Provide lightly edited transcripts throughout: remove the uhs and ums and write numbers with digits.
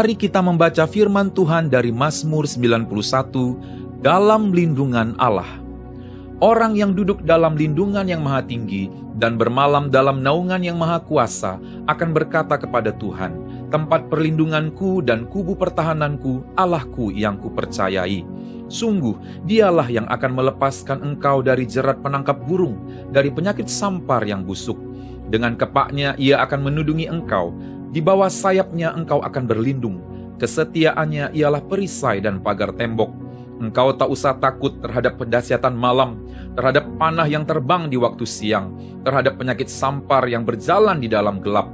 Mari kita membaca firman Tuhan dari Mazmur 91 dalam lindungan Allah. Orang yang duduk dalam lindungan yang maha tinggi dan bermalam dalam naungan yang maha kuasa akan berkata kepada Tuhan, tempat perlindunganku dan kubu pertahananku, Allahku yang kupercayai. Sungguh, dialah yang akan melepaskan engkau dari jerat penangkap burung, dari penyakit sampar yang busuk. Dengan kepaknya ia akan menudungi engkau, di bawah sayapnya engkau akan berlindung. Kesetiaannya ialah perisai dan pagar tembok. Engkau tak usah takut terhadap kedahsyatan malam, terhadap panah yang terbang di waktu siang, terhadap penyakit sampar yang berjalan di dalam gelap,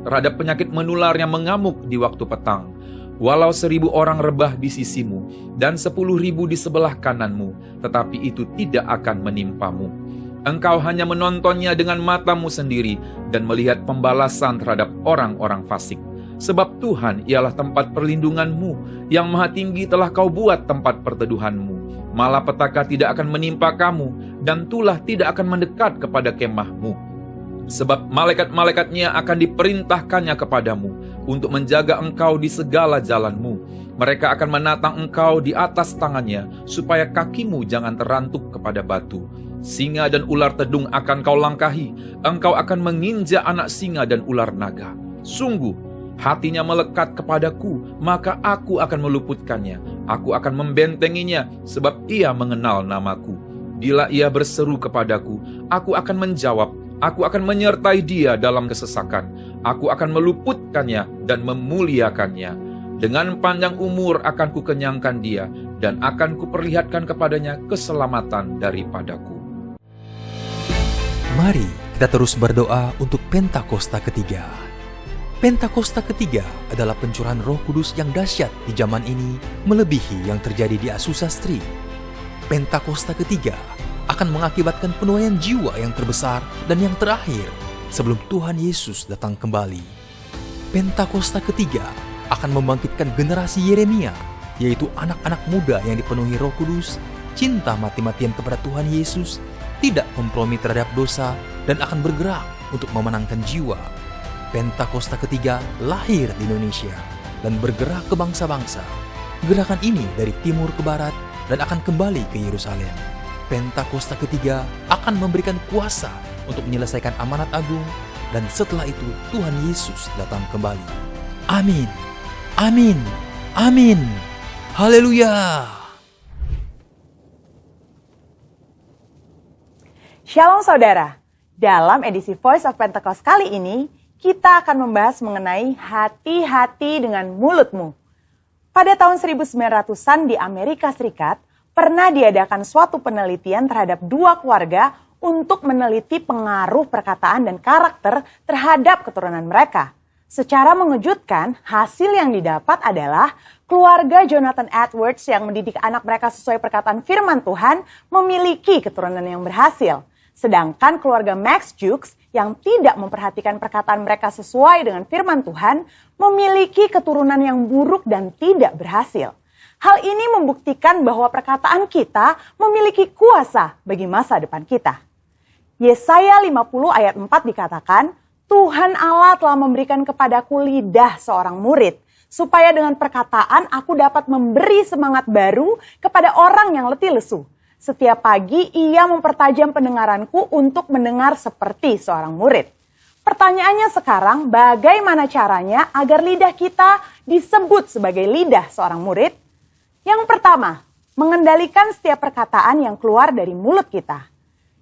terhadap penyakit menular yang mengamuk di waktu petang. Walau 1.000 orang rebah di sisimu dan 10.000 di sebelah kananmu, tetapi itu tidak akan menimpamu. Engkau hanya menontonnya dengan matamu sendiri dan melihat pembalasan terhadap orang-orang fasik. Sebab Tuhan ialah tempat perlindunganmu, yang maha tinggi telah kau buat tempat perteduhanmu. Malapetaka tidak akan menimpa kamu, dan tulah tidak akan mendekat kepada kemahmu. Sebab malaikat-malaikatnya akan diperintahkannya kepadamu, untuk menjaga engkau di segala jalanmu. Mereka akan menatang engkau di atas tangannya, supaya kakimu jangan terantuk kepada batu. Singa dan ular tedung akan kau langkahi, engkau akan menginjak anak singa dan ular naga. Sungguh, hatinya melekat kepadaku, maka aku akan meluputkannya. Aku akan membentenginya, sebab ia mengenal namaku. Bila ia berseru kepadaku, aku akan menjawab. Aku akan menyertai dia dalam kesesakan. Aku akan meluputkannya dan memuliakannya. Dengan panjang umur akan kukenyangkan dia, dan akan kuperlihatkan kepadanya keselamatan daripadaku. Mari kita terus berdoa untuk Pentakosta ketiga. Pentakosta ketiga adalah pencurahan Roh Kudus yang dahsyat di zaman ini, melebihi yang terjadi di Azusa Street. Pentakosta ketiga akan mengakibatkan penuaian jiwa yang terbesar dan yang terakhir sebelum Tuhan Yesus datang kembali. Pentakosta ketiga akan membangkitkan generasi Yeremia, yaitu anak-anak muda yang dipenuhi Roh Kudus, cinta mati-matian kepada Tuhan Yesus, tidak kompromi terhadap dosa, dan akan bergerak untuk memenangkan jiwa. Pentakosta ketiga lahir di Indonesia dan bergerak ke bangsa-bangsa. Gerakan ini dari timur ke barat dan akan kembali ke Yerusalem. Pentakosta ketiga akan memberikan kuasa untuk menyelesaikan amanat agung, dan setelah itu Tuhan Yesus datang kembali. Amin. Amin. Amin. Haleluya. Shalom saudara, dalam edisi Voice of Pentecost kali ini, kita akan membahas mengenai hati-hati dengan mulutmu. Pada tahun 1900-an di Amerika Serikat, pernah diadakan suatu penelitian terhadap 2 keluarga untuk meneliti pengaruh perkataan dan karakter terhadap keturunan mereka. Secara mengejutkan, hasil yang didapat adalah keluarga Jonathan Edwards yang mendidik anak mereka sesuai perkataan firman Tuhan memiliki keturunan yang berhasil. Sedangkan keluarga Max Jukes yang tidak memperhatikan perkataan mereka sesuai dengan firman Tuhan memiliki keturunan yang buruk dan tidak berhasil. Hal ini membuktikan bahwa perkataan kita memiliki kuasa bagi masa depan kita. Yesaya 50 ayat 4 dikatakan, Tuhan Allah telah memberikan kepadaku lidah seorang murid, supaya dengan perkataan aku dapat memberi semangat baru kepada orang yang letih lesu. Setiap pagi ia mempertajam pendengaranku untuk mendengar seperti seorang murid. Pertanyaannya sekarang, bagaimana caranya agar lidah kita disebut sebagai lidah seorang murid? Yang pertama, mengendalikan setiap perkataan yang keluar dari mulut kita.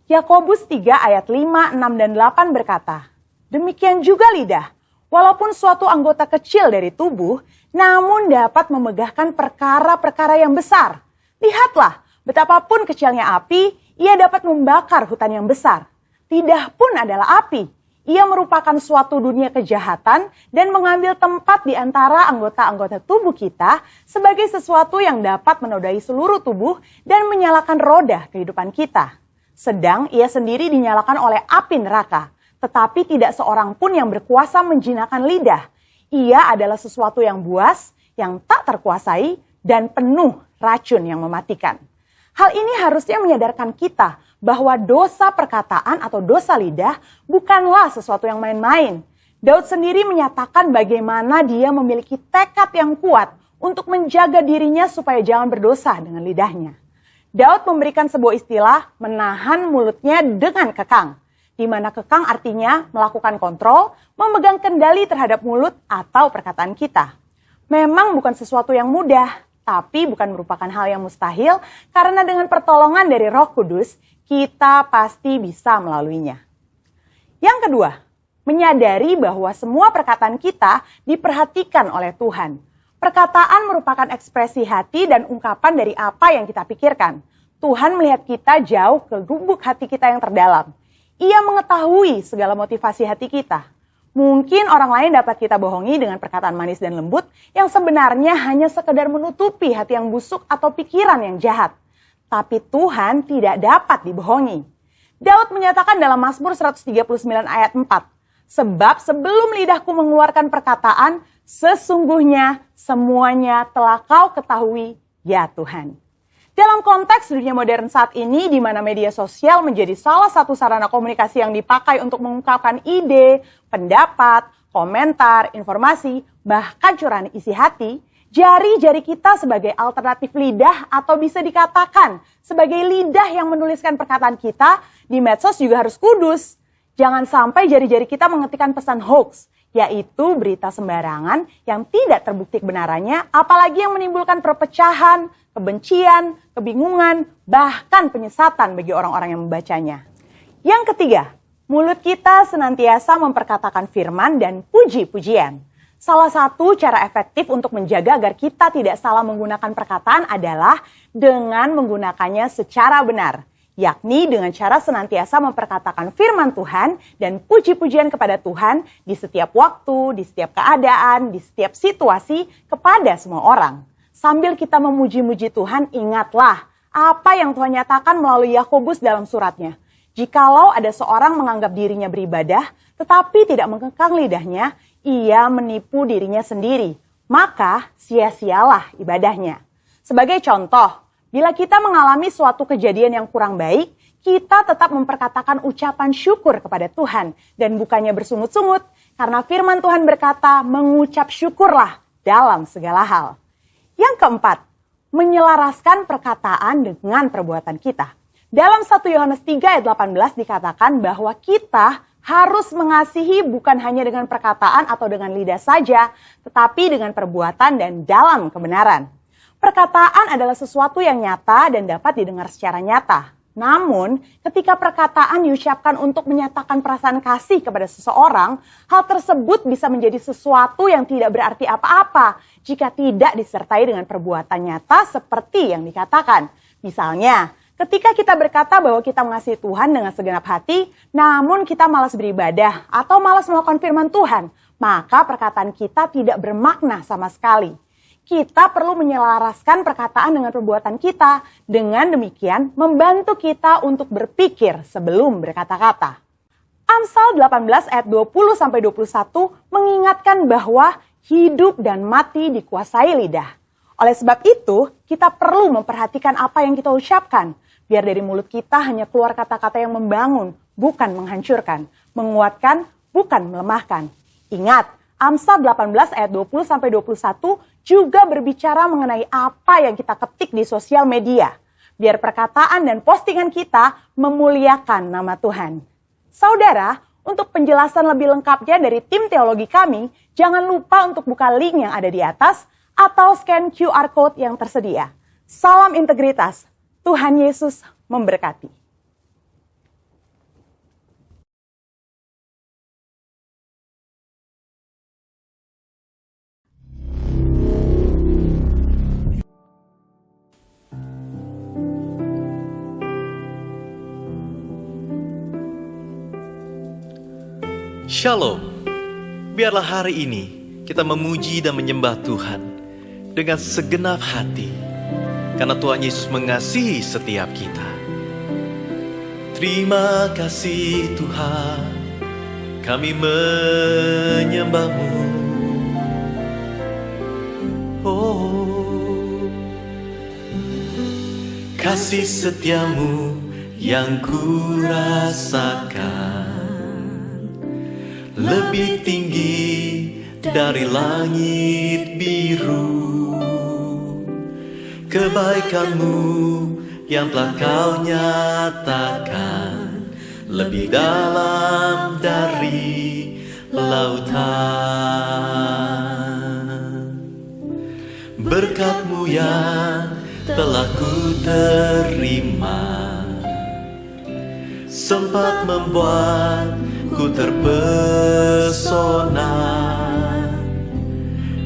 Yakobus 3 ayat 5, 6, dan 8 berkata, demikian juga lidah, walaupun suatu anggota kecil dari tubuh, namun dapat memegahkan perkara-perkara yang besar. Lihatlah, betapapun kecilnya api, ia dapat membakar hutan yang besar. Lidah pun adalah api. Ia merupakan suatu dunia kejahatan dan mengambil tempat di antara anggota-anggota tubuh kita sebagai sesuatu yang dapat menodai seluruh tubuh dan menyalakan roda kehidupan kita. Sedang ia sendiri dinyalakan oleh api neraka, tetapi tidak seorang pun yang berkuasa menjinakkan lidah. Ia adalah sesuatu yang buas, yang tak terkuasai, dan penuh racun yang mematikan. Hal ini harusnya menyadarkan kita bahwa dosa perkataan atau dosa lidah bukanlah sesuatu yang main-main. Daud sendiri menyatakan bagaimana dia memiliki tekad yang kuat untuk menjaga dirinya supaya jangan berdosa dengan lidahnya. Daud memberikan sebuah istilah menahan mulutnya dengan kekang, di mana kekang artinya melakukan kontrol, memegang kendali terhadap mulut atau perkataan kita. Memang bukan sesuatu yang mudah, tapi bukan merupakan hal yang mustahil karena dengan pertolongan dari Roh Kudus, kita pasti bisa melaluinya. Yang kedua, menyadari bahwa semua perkataan kita diperhatikan oleh Tuhan. Perkataan merupakan ekspresi hati dan ungkapan dari apa yang kita pikirkan. Tuhan melihat kita jauh ke lubuk hati kita yang terdalam. Ia mengetahui segala motivasi hati kita. Mungkin orang lain dapat kita bohongi dengan perkataan manis dan lembut yang sebenarnya hanya sekedar menutupi hati yang busuk atau pikiran yang jahat. Tapi Tuhan tidak dapat dibohongi. Daud menyatakan dalam Mazmur 139 ayat 4, sebab sebelum lidahku mengeluarkan perkataan, sesungguhnya semuanya telah kau ketahui, ya Tuhan. Dalam konteks dunia modern saat ini, di mana media sosial menjadi salah satu sarana komunikasi yang dipakai untuk mengungkapkan ide, pendapat, komentar, informasi, bahkan curahan isi hati, jari-jari kita sebagai alternatif lidah atau bisa dikatakan sebagai lidah yang menuliskan perkataan kita di medsos juga harus kudus. Jangan sampai jari-jari kita mengetikkan pesan hoax, yaitu berita sembarangan yang tidak terbukti kebenarannya, apalagi yang menimbulkan perpecahan, kebencian, kebingungan, bahkan penyesatan bagi orang-orang yang membacanya. Yang ketiga, mulut kita senantiasa memperkatakan firman dan puji-pujian. Salah satu cara efektif untuk menjaga agar kita tidak salah menggunakan perkataan adalah dengan menggunakannya secara benar, yakni dengan cara senantiasa memperkatakan firman Tuhan dan puji-pujian kepada Tuhan di setiap waktu, di setiap keadaan, di setiap situasi kepada semua orang. Sambil kita memuji-muji Tuhan, ingatlah apa yang Tuhan nyatakan melalui Yakobus dalam suratnya. Jikalau ada seorang menganggap dirinya beribadah, tetapi tidak mengekang lidahnya, ia menipu dirinya sendiri. Maka sia-sialah ibadahnya. Sebagai contoh, bila kita mengalami suatu kejadian yang kurang baik, kita tetap memperkatakan ucapan syukur kepada Tuhan dan bukannya bersungut-sungut, karena firman Tuhan berkata, mengucap syukurlah dalam segala hal. Yang keempat, menyelaraskan perkataan dengan perbuatan kita. Dalam 1 Yohanes 3 ayat 18 dikatakan bahwa kita harus mengasihi bukan hanya dengan perkataan atau dengan lidah saja, tetapi dengan perbuatan dan dalam kebenaran. Perkataan adalah sesuatu yang nyata dan dapat didengar secara nyata. Namun, ketika perkataan diucapkan untuk menyatakan perasaan kasih kepada seseorang, hal tersebut bisa menjadi sesuatu yang tidak berarti apa-apa jika tidak disertai dengan perbuatan nyata seperti yang dikatakan. Misalnya, ketika kita berkata bahwa kita mengasihi Tuhan dengan segenap hati, namun kita malas beribadah atau malas melakukan firman Tuhan, maka perkataan kita tidak bermakna sama sekali. Kita perlu menyelaraskan perkataan dengan perbuatan kita. Dengan demikian, membantu kita untuk berpikir sebelum berkata-kata. Amsal 18 ayat 20-21 mengingatkan bahwa hidup dan mati dikuasai lidah. Oleh sebab itu, kita perlu memperhatikan apa yang kita ucapkan. Biar dari mulut kita hanya keluar kata-kata yang membangun, bukan menghancurkan. Menguatkan, bukan melemahkan. Ingat, Amsal 18 ayat 20-21 juga berbicara mengenai apa yang kita ketik di sosial media. Biar perkataan dan postingan kita memuliakan nama Tuhan. Saudara, untuk penjelasan lebih lengkapnya dari tim teologi kami, jangan lupa untuk buka link yang ada di atas atau scan QR Code yang tersedia. Salam integritas, Tuhan Yesus memberkati. Shalom, biarlah hari ini kita memuji dan menyembah Tuhan dengan segenap hati, karena Tuhan Yesus mengasihi setiap kita. Terima kasih Tuhan, kami menyembah-Mu. Oh, kasih setiamu yang ku rasakan lebih tinggi dari langit biru. Kebaikan-Mu yang telah Kau nyatakan lebih dalam dari lautan. Berkat-Mu yang telah ku terima sempat membuatku terpesona.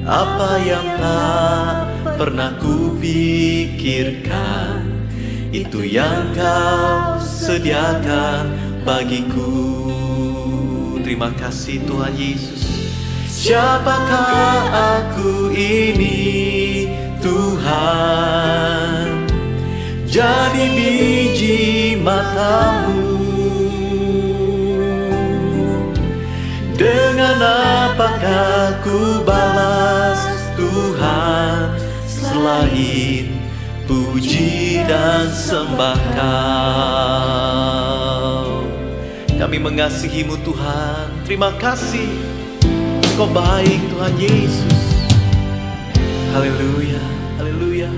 Apa yang tak pernah ku pikirkan, itu yang Kau sediakan bagiku. Terima kasih Tuhan Yesus. Siapakah aku ini Tuhan? Jadi biji mata-Mu. Dengan apakah ku balas Tuhan selain puji dan sembah Kau? Kami mengasihi-Mu Tuhan. Terima kasih, Kau baik Tuhan Yesus. Haleluya, haleluya.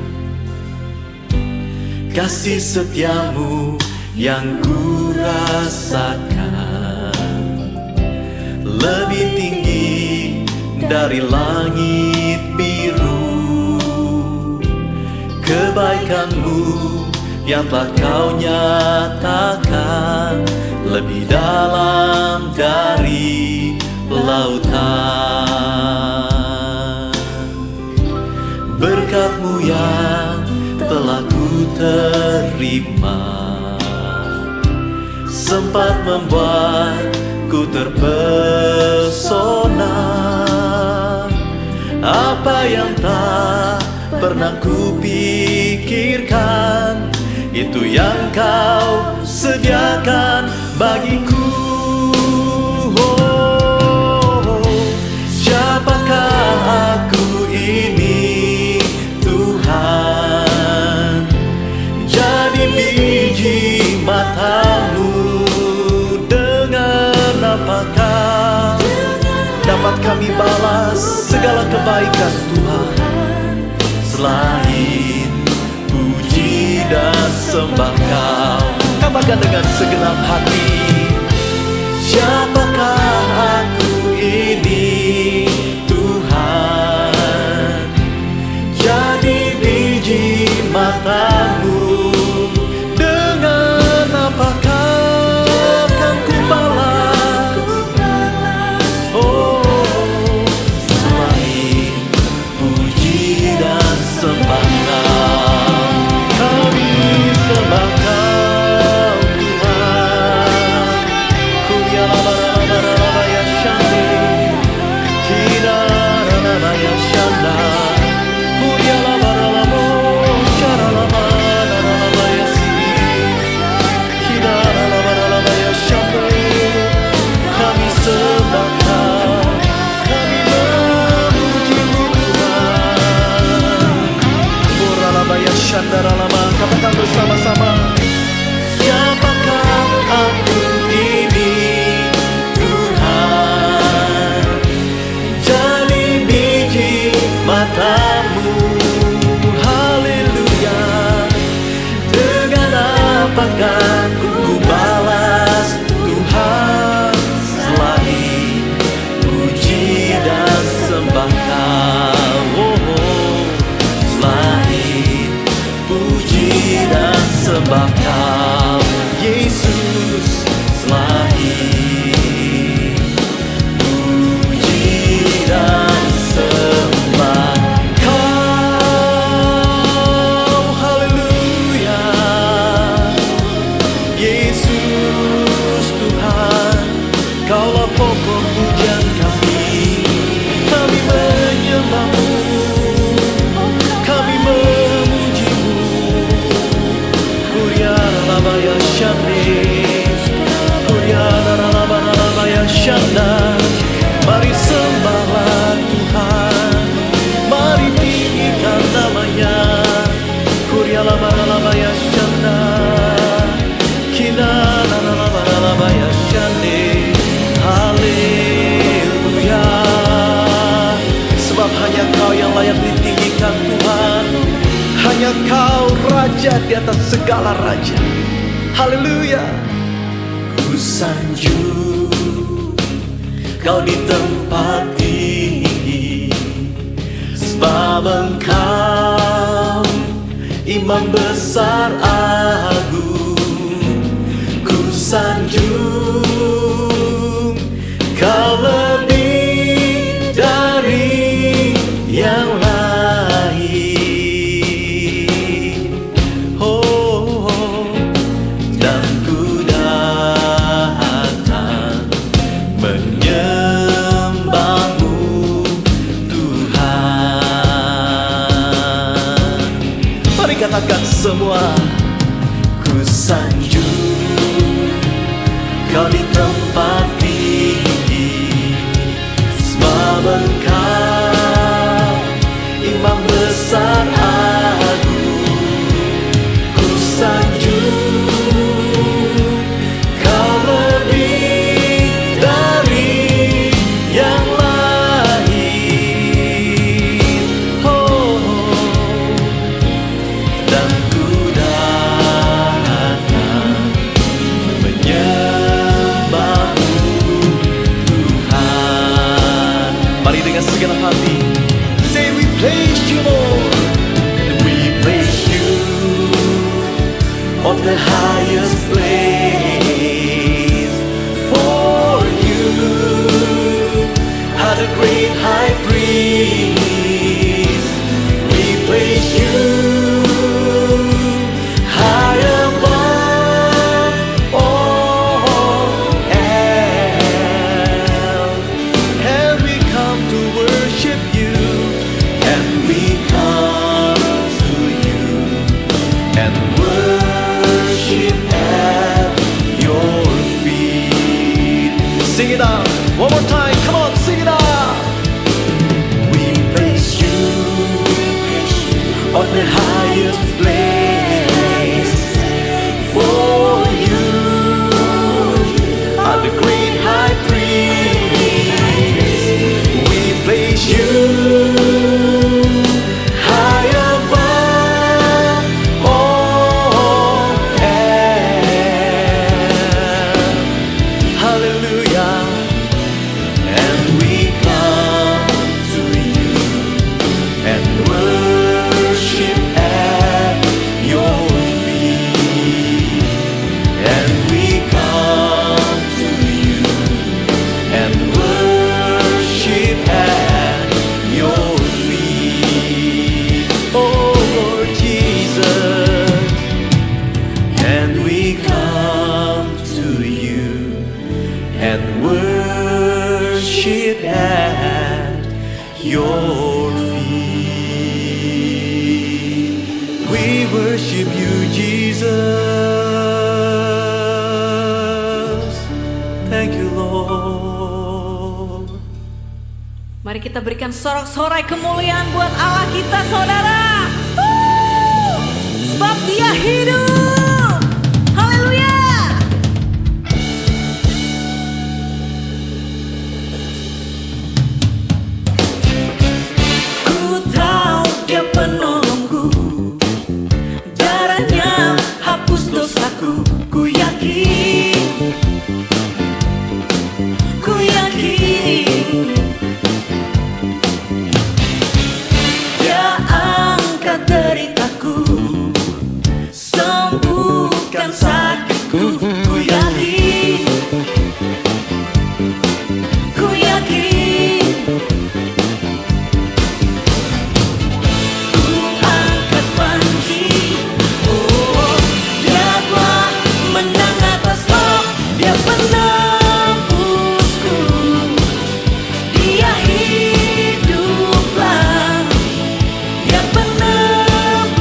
Kasih setia-Mu yang ku rasakan lebih tinggi dari langit biru. Kebaikan-Mu yang telah Kau nyatakan lebih dalam dari lautan. Berkat-Mu yang telah ku terima sempat membuatku terpesona. Apa yang tak pernah ku pikirkan, itu yang Kau sediakan bagiku. Siapakah aku ini Tuhan? Jadi biji mata-Mu. Dengan apakah dapat kami balas segala kebaikan Tuhan selain puji dan sembah Kau? Katakan dengan segenap hati. Siapakah aku ini Tuhan? Jadi biji mata-Mu. Dengan apakah kan ku balas? Oh, selain puji dan sembah Kau. Kami sembah Kau Tuhan. Kulia laba ya shandi, kina laba ya shanda. Kulia laba cara laba ya si, kina laba ya shandi. Kami sembah Kau, kami memuji-Mu Tuhan. Ora laba ya shanda laba, katakan bersama-sama. Siapakah aku ini Tuhan? Jadi biji mata-Mu. Haleluya. Dengan apakah ku balas Tuhan selain puji dan sembah Kau? Selain puji hanya Kau Raja di atas segala raja. Haleluya. Ku sanjung Kau di tempat tinggi, sebab Engkau Imam besar agung. Ku sanjung Kau lebih dari yang lain. Oh, dan ku datang menyembah-Mu Tuhan. Mari katakan semua. Ku sanjung Kau di tempat tinggi, sebab Engkau Imam besar agung. Ku sanjung Kau lebih dari yang lain. Oh, dan ku datang menyembah-Mu Tuhan. Mari dengan segenap hati, say we praise You Lord, and we praise You on the highest place. For You are the great high priest. We praise You high above all else. And we come to worship You, and we come to You and worship at Your feet. Sing it out one more time. Come on, sing it out. We praise You on the highest place. For You are the great high priest. We praise You high above all else. Hallelujah. And we come to You and worship at Your feet. And we come to You and worship at Your feet. Oh Lord Jesus. And we come to You and worship at Your feet. We worship You, Jesus. Thank You, Lord. Mari kita berikan sorak-sorai kemuliaan buat Allah kita, saudara. Woo! Sebab Dia hidup. Haleluya. Ku tahu Dia penolongku, darahnya hapus dosaku. Ku yakin, ku yakin. Dia angkat deritaku, sembuhkan sakitku. Ku yakin, ku yakin. Ku angkat panji, oh, Dia telah menang atas roh. Dia penebusku, Dia hiduplah. Dia penebusku,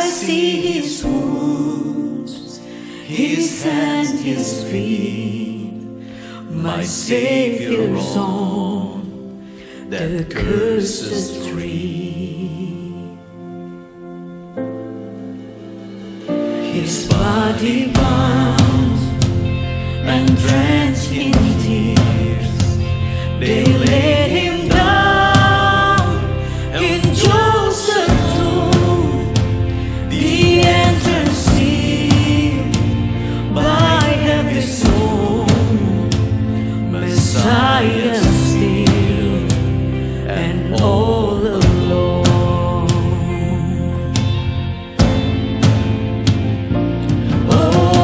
see his wounds, his hands, his feet, my Savior's on the cursed tree. His body bound and drenched in tears, they laid him down in Joseph's tomb, the entrance sealed by heavy stone, Messiah still and all alone. Oh,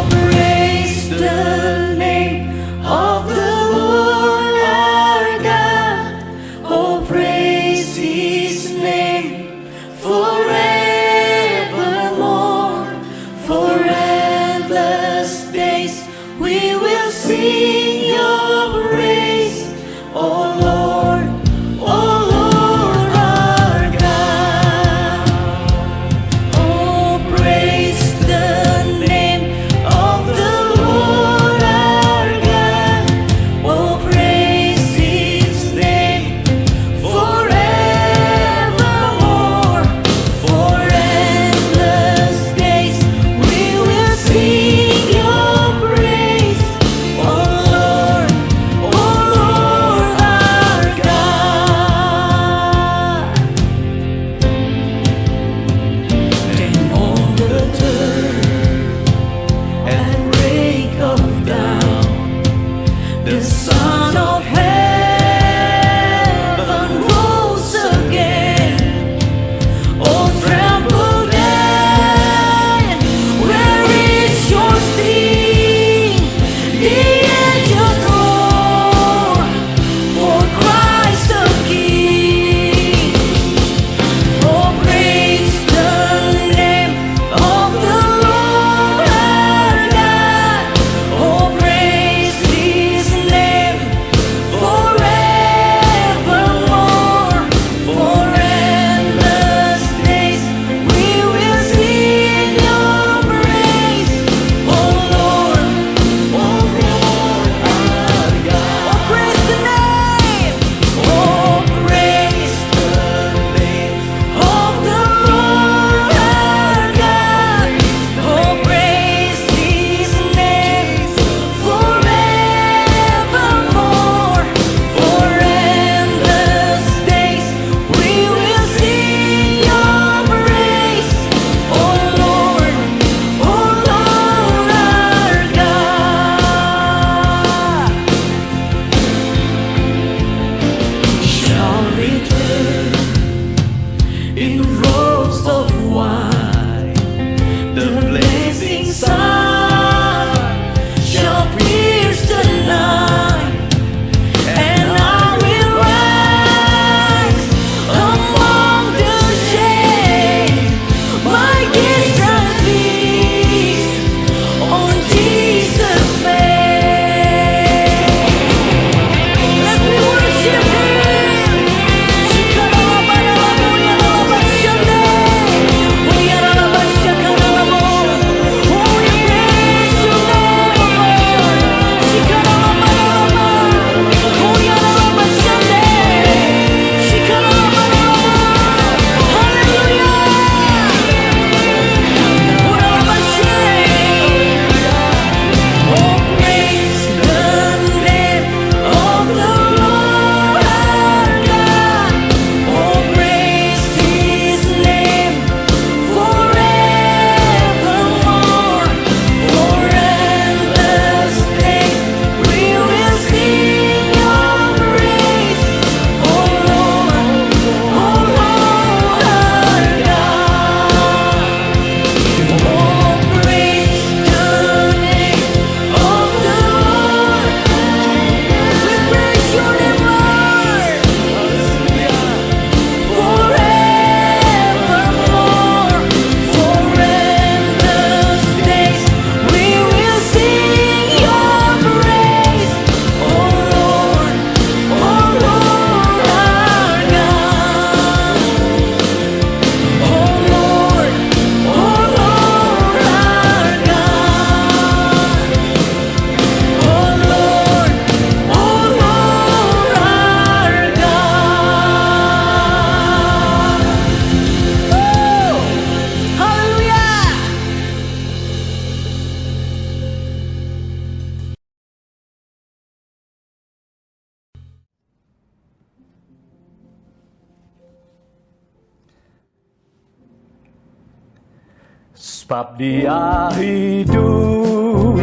Sebab Dia hidup,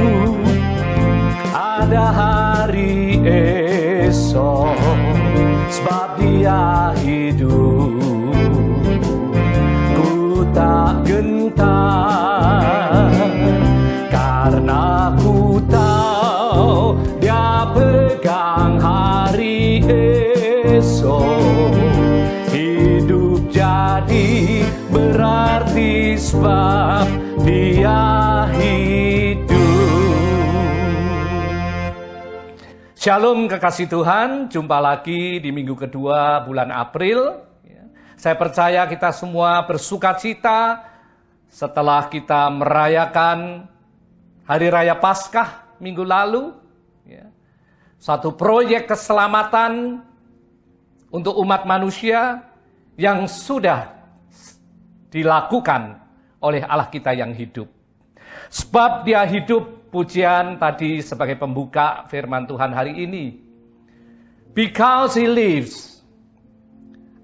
ada hari esok. Sebab Dia hidup, ku tak gentar, karena ku tahu Dia pegang hari esok. Hidup jadi berarti sebab Dia hidup. Shalom kekasih Tuhan, jumpa lagi di minggu kedua bulan April. Saya percaya kita semua bersukacita setelah kita merayakan Hari Raya Paskah minggu lalu. Satu proyek keselamatan untuk umat manusia yang sudah dilakukan oleh Allah kita yang hidup. Sebab Dia hidup, pujian tadi sebagai pembuka firman Tuhan hari ini. Because He lives,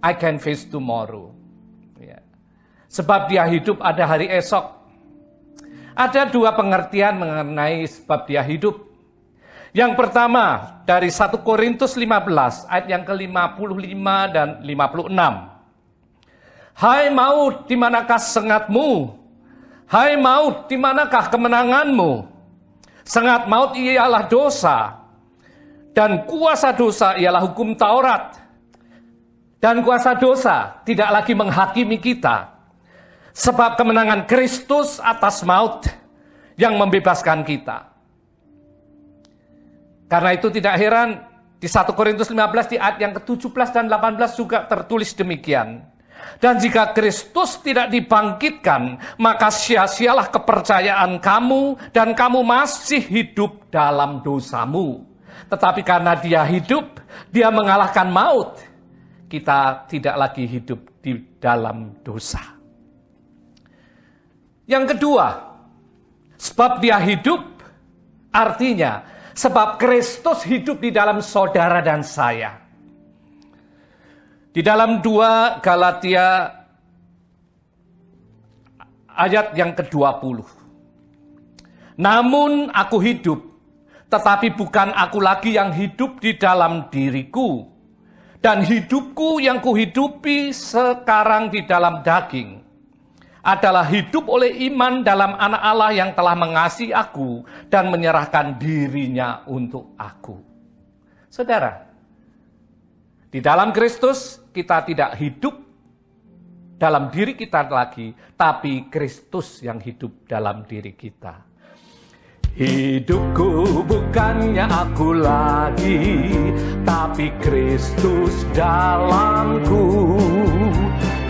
I can face tomorrow. Sebab Dia hidup, ada hari esok. Ada dua pengertian mengenai sebab Dia hidup. Yang pertama, dari 1 Korintus 15, ayat yang ke-55 dan 56. Hai maut, di manakah sengatmu? Hai maut, di manakah kemenanganmu? Sengat maut ialah dosa, dan kuasa dosa ialah hukum Taurat. Dan kuasa dosa tidak lagi menghakimi kita, sebab kemenangan Kristus atas maut yang membebaskan kita. Karena itu tidak heran, di 1 Korintus 15 di ayat yang ke-17 dan 18 juga tertulis demikian. Dan jika Kristus tidak dibangkitkan, maka sia-sialah kepercayaan kamu dan kamu masih hidup dalam dosamu. Tetapi karena Dia hidup, Dia mengalahkan maut. Kita tidak lagi hidup di dalam dosa. Yang kedua, sebab Dia hidup, artinya sebab Kristus hidup di dalam saudara dan saya. Di dalam 2 Galatia ayat yang ke-20. Namun aku hidup, tetapi bukan aku lagi yang hidup di dalam diriku. Dan hidupku yang kuhidupi sekarang di dalam daging adalah hidup oleh iman dalam Anak Allah yang telah mengasihi aku dan menyerahkan dirinya untuk aku. Saudara, di dalam Kristus kita tidak hidup dalam diri kita lagi, tapi Kristus yang hidup dalam diri kita. Hidupku bukannya aku lagi, tapi Kristus dalamku.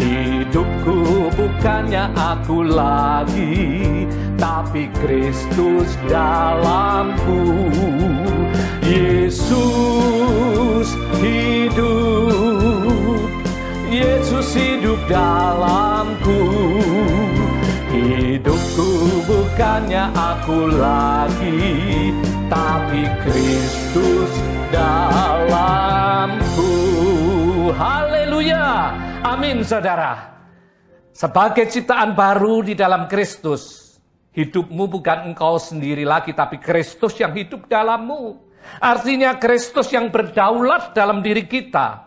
Hidupku bukannya aku lagi, tapi Kristus dalamku. Yesus hidup, Yesus hidup dalamku. Hidupku bukannya aku lagi, tapi Kristus dalamku. Haleluya. Amin saudara. Sebagai ciptaan baru di dalam Kristus, hidupmu bukan engkau sendiri lagi, tapi Kristus yang hidup dalammu. Artinya Kristus yang berdaulat dalam diri kita.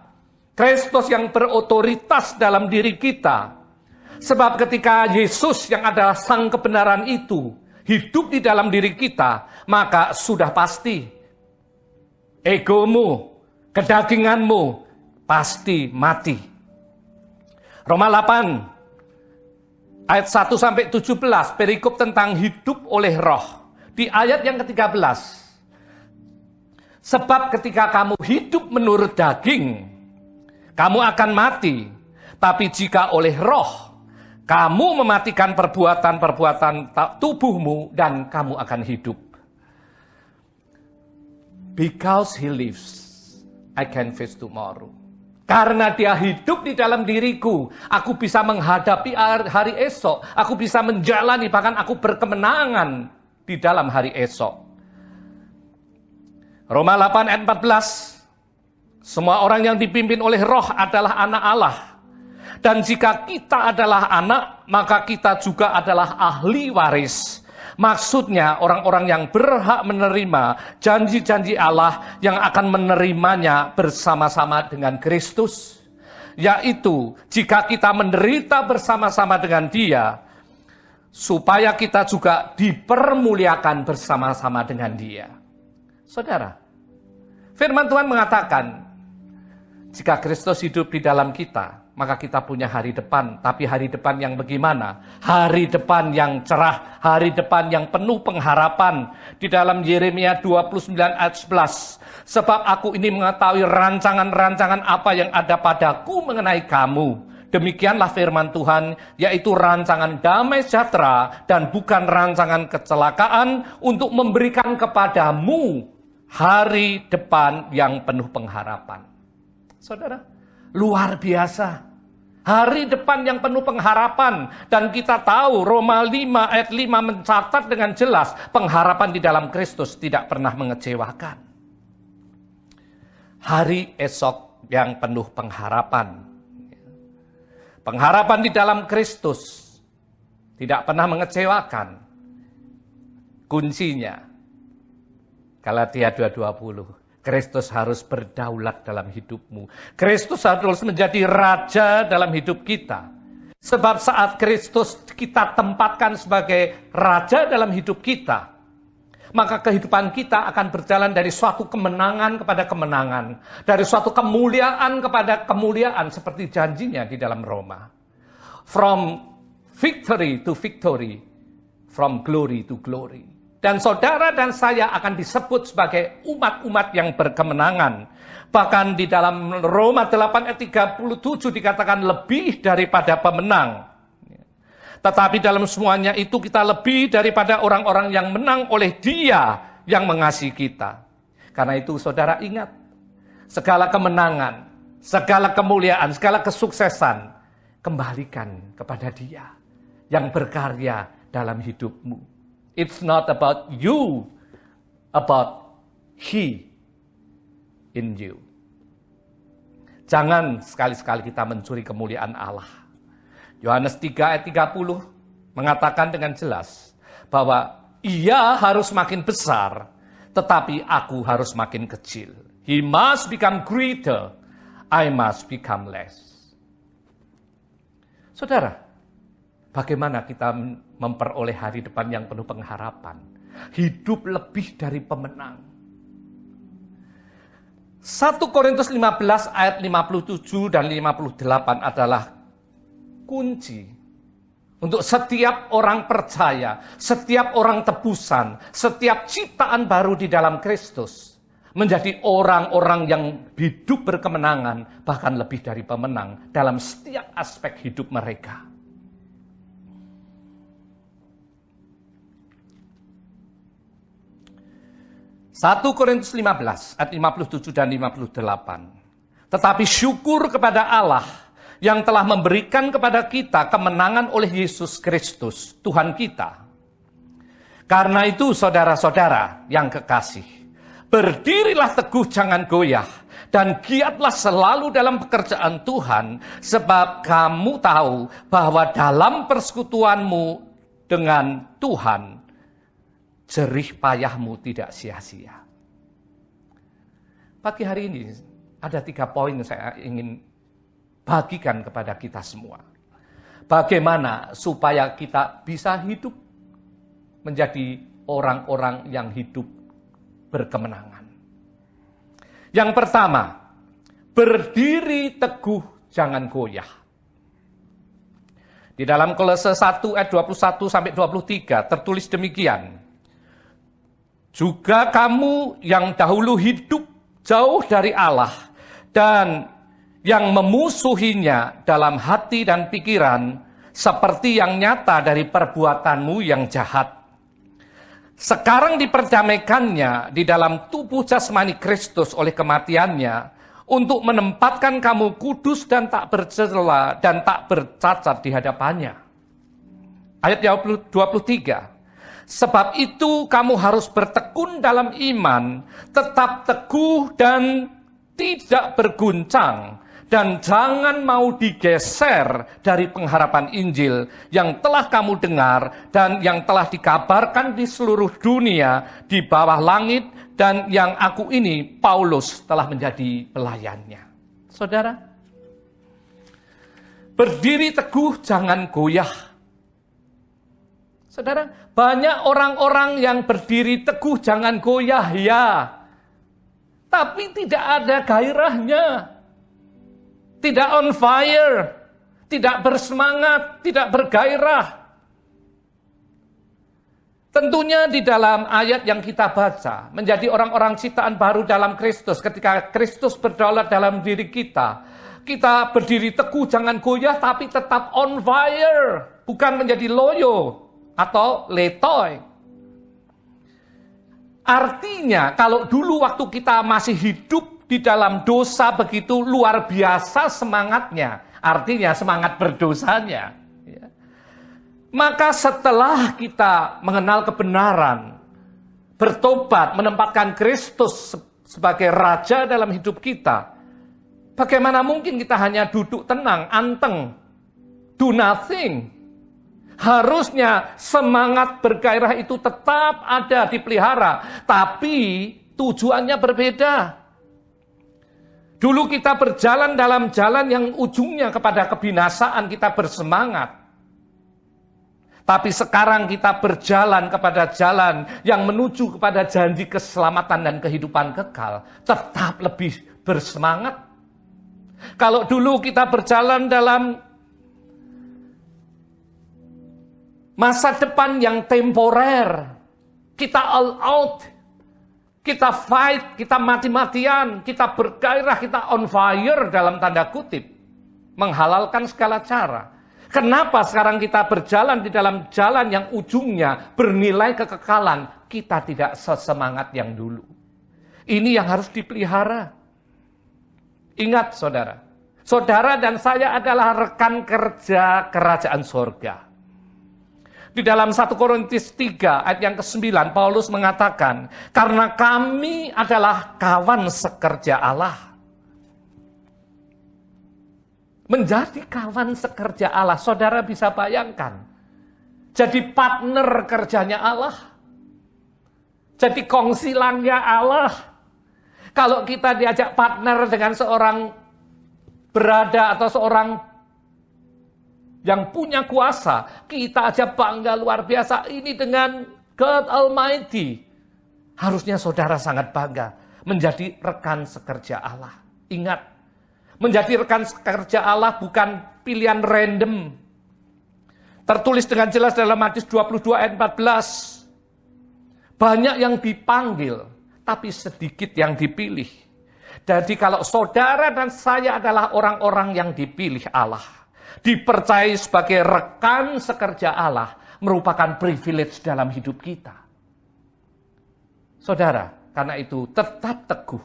Kristus yang berotoritas dalam diri kita. Sebab ketika Yesus yang adalah sang kebenaran itu hidup di dalam diri kita, maka sudah pasti egomu, kedaginganmu pasti mati. Roma 8 ayat 1 sampai 17 perikop tentang hidup oleh roh. Di ayat yang ke-13. Sebab ketika kamu hidup menurut daging, kamu akan mati. Tapi jika oleh roh, kamu mematikan perbuatan-perbuatan tubuhmu dan kamu akan hidup. Because He lives, I can face tomorrow. Karena Dia hidup di dalam diriku, aku bisa menghadapi hari esok. Aku bisa menjalani, bahkan aku berkemenangan di dalam hari esok. Roma 8 ayat 14. Semua orang yang dipimpin oleh roh adalah anak Allah. Dan jika kita adalah anak, maka kita juga adalah ahli waris. Maksudnya orang-orang yang berhak menerima janji-janji Allah yang akan menerimanya bersama-sama dengan Kristus. Yaitu jika kita menderita bersama-sama dengan Dia, supaya kita juga dipermuliakan bersama-sama dengan Dia. Saudara, firman Tuhan mengatakan, jika Kristus hidup di dalam kita, maka kita punya hari depan. Tapi hari depan yang bagaimana? Hari depan yang cerah, hari depan yang penuh pengharapan. Di dalam Yeremia 29 ayat 11. Sebab aku ini mengetahui rancangan-rancangan apa yang ada padaku mengenai kamu. Demikianlah firman Tuhan, yaitu rancangan damai sejahtera dan bukan rancangan kecelakaan untuk memberikan kepadamu hari depan yang penuh pengharapan. Saudara, luar biasa. Hari depan yang penuh pengharapan. Dan kita tahu Roma 5 ayat 5 mencatat dengan jelas pengharapan di dalam Kristus tidak pernah mengecewakan. Hari esok yang penuh pengharapan. Pengharapan di dalam Kristus tidak pernah mengecewakan. Kuncinya, Galatia 2:20. Kristus harus berdaulat dalam hidupmu. Kristus harus menjadi raja dalam hidup kita. Sebab saat Kristus kita tempatkan sebagai raja dalam hidup kita, maka kehidupan kita akan berjalan dari suatu kemenangan kepada kemenangan. Dari suatu kemuliaan kepada kemuliaan seperti janjinya di dalam Roma. From victory to victory, from glory to glory. Dan saudara dan saya akan disebut sebagai umat-umat yang berkemenangan. Bahkan di dalam Roma 8 ayat 37 dikatakan lebih daripada pemenang. Tetapi dalam semuanya itu kita lebih daripada orang-orang yang menang oleh Dia yang mengasihi kita. Karena itu saudara ingat, segala kemenangan, segala kemuliaan, segala kesuksesan, kembalikan kepada Dia yang berkarya dalam hidupmu. It's not about you, about He in you. Jangan sekali-sekali kita mencuri kemuliaan Allah. Yohanes 3 ayat 30 mengatakan dengan jelas bahwa Ia harus makin besar, tetapi aku harus makin kecil. He must become greater, I must become less. Saudara, bagaimana kita memperoleh hari depan yang penuh pengharapan? Hidup lebih dari pemenang. 1 Korintus 15 ayat 57 dan 58 adalah kunci untuk setiap orang percaya, setiap orang tebusan, setiap ciptaan baru di dalam Kristus menjadi orang-orang yang hidup berkemenangan, bahkan lebih dari pemenang dalam setiap aspek hidup mereka. 1 Korintus 15 ayat 57 dan 58. Tetapi syukur kepada Allah yang telah memberikan kepada kita kemenangan oleh Yesus Kristus, Tuhan kita. Karena itu saudara-saudara yang kekasih, berdirilah teguh jangan goyah, dan giatlah selalu dalam pekerjaan Tuhan, sebab kamu tahu bahwa dalam persekutuanmu dengan Tuhan, jerih payahmu tidak sia-sia. Pagi hari ini ada 3 poin yang saya ingin bagikan kepada kita semua. Bagaimana supaya kita bisa hidup menjadi orang-orang yang hidup berkemenangan. Yang pertama, berdiri teguh jangan goyah. Di dalam Kolose 1 ayat 21 sampai 23 tertulis demikian. Juga kamu yang dahulu hidup jauh dari Allah dan yang memusuhinya dalam hati dan pikiran seperti yang nyata dari perbuatanmu yang jahat. Sekarang diperdamaikannya di dalam tubuh jasmani Kristus oleh kematiannya untuk menempatkan kamu kudus dan tak bercela dan tak bercacat di hadapannya. Ayat 23. Sebab itu kamu harus bertekun dalam iman, tetap teguh dan tidak berguncang, Dan jangan mau digeser dari pengharapan Injil yang telah kamu dengar dan yang telah dikabarkan di seluruh dunia di bawah langit, dan yang aku ini, Paulus, telah menjadi pelayannya. Saudara, berdiri teguh, jangan goyah. Saudara, banyak orang-orang yang berdiri teguh, jangan goyah, ya. Tapi tidak ada gairahnya. Tidak on fire, tidak bersemangat, tidak bergairah. Tentunya di dalam ayat yang kita baca, menjadi orang-orang ciptaan baru dalam Kristus. Ketika Kristus berdaulat dalam diri kita, kita berdiri teguh, jangan goyah, tapi tetap on fire. Bukan menjadi loyo atau letoy. Artinya, kalau dulu waktu kita masih hidup di dalam dosa begitu luar biasa semangatnya, artinya semangat berdosanya. Ya. Maka setelah kita mengenal kebenaran, bertobat, menempatkan Kristus sebagai Raja dalam hidup kita, bagaimana mungkin kita hanya duduk tenang, anteng, do nothing? Harusnya semangat bergairah itu tetap ada, dipelihara, tapi tujuannya berbeda. Dulu kita berjalan dalam jalan yang ujungnya kepada kebinasaan, kita bersemangat. Tapi sekarang kita berjalan kepada jalan yang menuju kepada janji keselamatan dan kehidupan kekal. Tetap lebih bersemangat. Kalau dulu kita berjalan dalam masa depan yang temporer, kita all out, kita fight, kita mati-matian, kita bergairah, kita on fire dalam tanda kutip. Menghalalkan segala cara. Kenapa sekarang kita berjalan di dalam jalan yang ujungnya bernilai kekekalan, kita tidak sesemangat yang dulu. Ini yang harus dipelihara. Ingat saudara, saudara dan saya adalah rekan kerja kerajaan sorga. Di dalam 1 Korintus 3 ayat yang ke-9, Paulus mengatakan, karena kami adalah kawan sekerja Allah. Menjadi kawan sekerja Allah, saudara bisa bayangkan. Jadi partner kerjanya Allah. Jadi kongsilannya Allah. Kalau kita diajak partner dengan seorang berada atau seorang yang punya kuasa, kita aja bangga luar biasa. Ini dengan God Almighty. Harusnya saudara sangat bangga menjadi rekan sekerja Allah. Ingat, menjadi rekan sekerja Allah bukan pilihan random. Tertulis dengan jelas dalam Matius 22 ayat 14. Banyak yang dipanggil, tapi sedikit yang dipilih. Jadi kalau saudara dan saya adalah orang-orang yang dipilih Allah, dipercayai sebagai rekan sekerja Allah, merupakan privilege dalam hidup kita. Saudara, karena itu tetap teguh.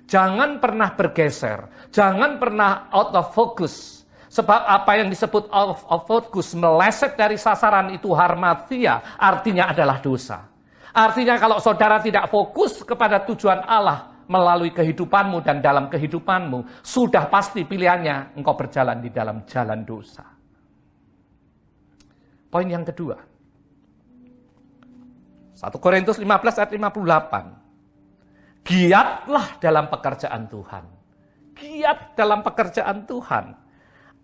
Jangan pernah bergeser. Jangan pernah out of focus. Sebab apa yang disebut out of focus, meleset dari sasaran itu harmatia, artinya adalah dosa. Artinya kalau saudara tidak fokus kepada tujuan Allah, melalui kehidupanmu dan dalam kehidupanmu, sudah pasti pilihannya engkau berjalan di dalam jalan dosa. Poin yang kedua. 1 Korintus 15 ayat 58. Giatlah dalam pekerjaan Tuhan. Giat dalam pekerjaan Tuhan.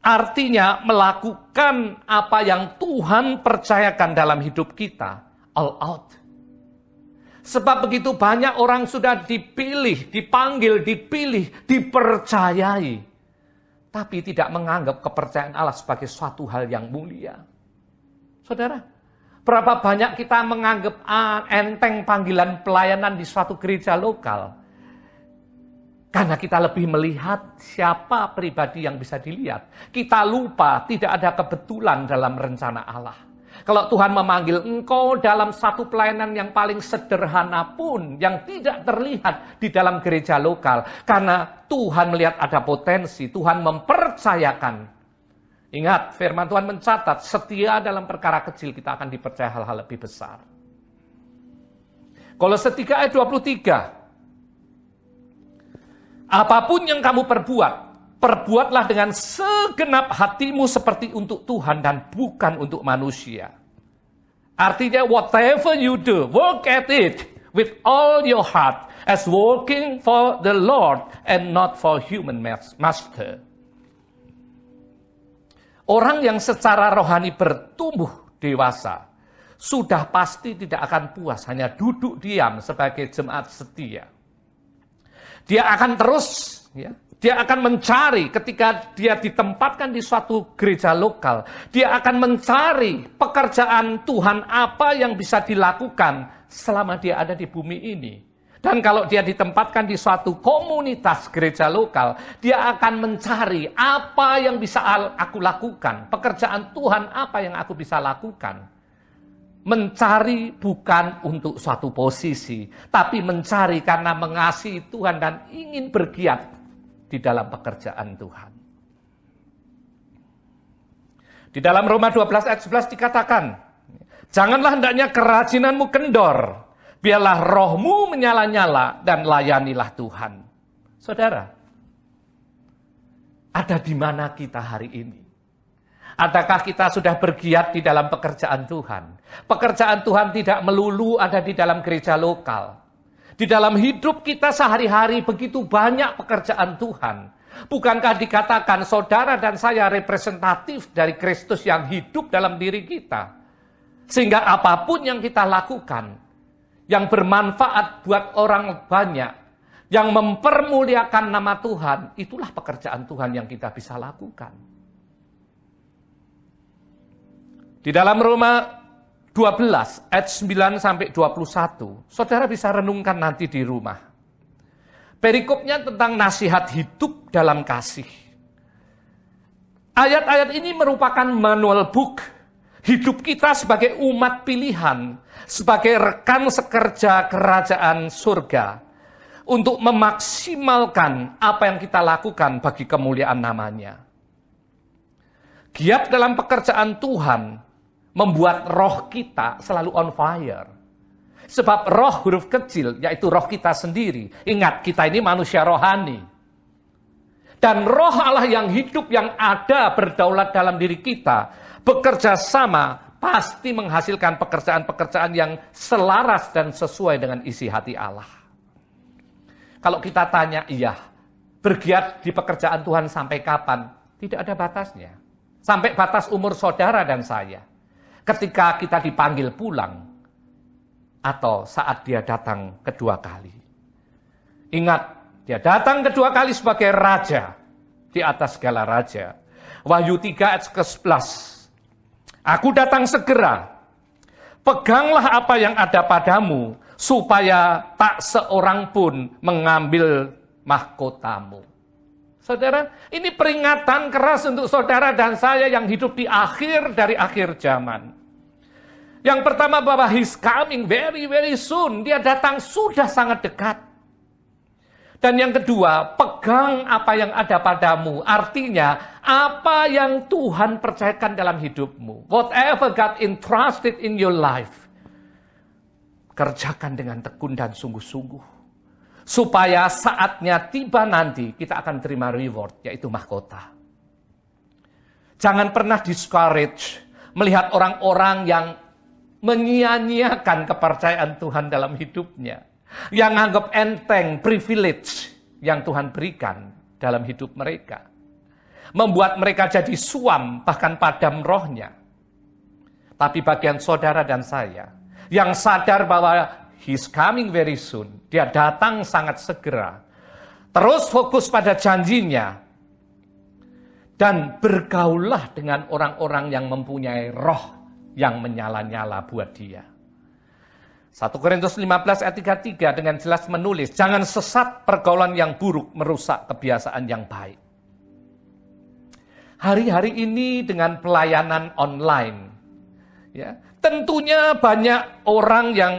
Artinya melakukan apa yang Tuhan percayakan dalam hidup kita. All out. Sebab begitu banyak orang sudah dipilih, dipanggil, dipilih, dipercayai. Tapi tidak menganggap kepercayaan Allah sebagai suatu hal yang mulia. Saudara, berapa banyak kita menganggap enteng panggilan pelayanan di suatu gereja lokal. Karena kita lebih melihat siapa pribadi yang bisa dilihat. Kita lupa tidak ada kebetulan dalam rencana Allah. Kalau Tuhan memanggil engkau dalam satu pelayanan yang paling sederhana pun, yang tidak terlihat di dalam gereja lokal. Karena Tuhan melihat ada potensi, Tuhan mempercayakan. Ingat, firman Tuhan mencatat, setia dalam perkara kecil kita akan dipercaya hal-hal lebih besar. Kolose 3 ayat 23. Apapun yang kamu perbuat, Perbuatlah dengan segenap hatimu seperti untuk Tuhan dan bukan untuk manusia. Artinya whatever you do, work at it with all your heart as working for the Lord and not for human master. Orang yang secara rohani bertumbuh dewasa sudah pasti tidak akan puas hanya duduk diam sebagai jemaat setia. Dia akan terus, dia akan mencari ketika dia ditempatkan di suatu gereja lokal. Dia akan mencari pekerjaan Tuhan apa yang bisa dilakukan selama dia ada di bumi ini. Dan kalau dia ditempatkan di suatu komunitas gereja lokal, dia akan mencari apa yang bisa aku lakukan. Pekerjaan Tuhan apa yang aku bisa lakukan. Mencari bukan untuk suatu posisi, tapi mencari karena mengasihi Tuhan dan ingin bergiat di dalam pekerjaan Tuhan. Di dalam Roma 12 ayat 11 dikatakan, janganlah hendaknya kerajinanmu kendor, biarlah rohmu menyala-nyala dan layanilah Tuhan. Saudara, ada di mana kita hari ini? Adakah kita sudah bergiat di dalam pekerjaan Tuhan? Pekerjaan Tuhan tidak melulu ada di dalam gereja lokal. Di dalam hidup kita sehari-hari begitu banyak pekerjaan Tuhan. Bukankah dikatakan saudara dan saya representatif dari Kristus yang hidup dalam diri kita? Sehingga apapun yang kita lakukan, yang bermanfaat buat orang banyak, yang mempermuliakan nama Tuhan, itulah pekerjaan Tuhan yang kita bisa lakukan. Di dalam Roma 12 ayat 9 sampai 21, saudara bisa renungkan nanti di rumah. Perikopnya tentang nasihat hidup dalam kasih. Ayat-ayat ini merupakan manual book hidup kita sebagai umat pilihan, sebagai rekan sekerja kerajaan surga, untuk memaksimalkan apa yang kita lakukan bagi kemuliaan namanya. Giat dalam pekerjaan Tuhan membuat roh kita selalu on fire. Sebab roh huruf kecil, yaitu roh kita sendiri. Ingat, kita ini manusia rohani. Dan roh Allah yang hidup, yang ada berdaulat dalam diri kita, bekerja sama, pasti menghasilkan pekerjaan-pekerjaan yang selaras dan sesuai dengan isi hati Allah. Kalau kita tanya, iya, bergiat di pekerjaan Tuhan sampai kapan? Tidak ada batasnya. Sampai batas umur saudara dan saya. Ketika kita dipanggil pulang, atau saat dia datang kedua kali. Ingat, dia datang kedua kali sebagai raja, di atas segala raja. Wahyu 3 ayat ke-11. Aku datang segera, peganglah apa yang ada padamu, supaya tak seorang pun mengambil mahkotamu. Saudara, ini peringatan keras untuk saudara dan saya yang hidup di akhir dari akhir zaman. Yang pertama bahwa He's coming very very soon. Dia datang sudah sangat dekat. Dan yang kedua, pegang apa yang ada padamu. Artinya, apa yang Tuhan percayakan dalam hidupmu. Whatever God entrusted in your life. Kerjakan dengan tekun dan sungguh-sungguh. Supaya saatnya tiba nanti, kita akan terima reward, yaitu mahkota. Jangan pernah discourage melihat orang-orang yang menyia-nyiakan kepercayaan Tuhan dalam hidupnya. Yang anggap enteng, privilege yang Tuhan berikan dalam hidup mereka. Membuat mereka jadi suam, bahkan padam rohnya. Tapi bagian saudara dan saya, yang sadar bahwa He's coming very soon. Dia datang sangat segera. Terus fokus pada janjinya. Dan bergaullah dengan orang-orang yang mempunyai roh yang menyala-nyala buat dia. 1 Korintus 15 ayat 33 dengan jelas menulis, jangan sesat pergaulan yang buruk merusak kebiasaan yang baik. Hari-hari ini dengan pelayanan online, ya, tentunya banyak orang yang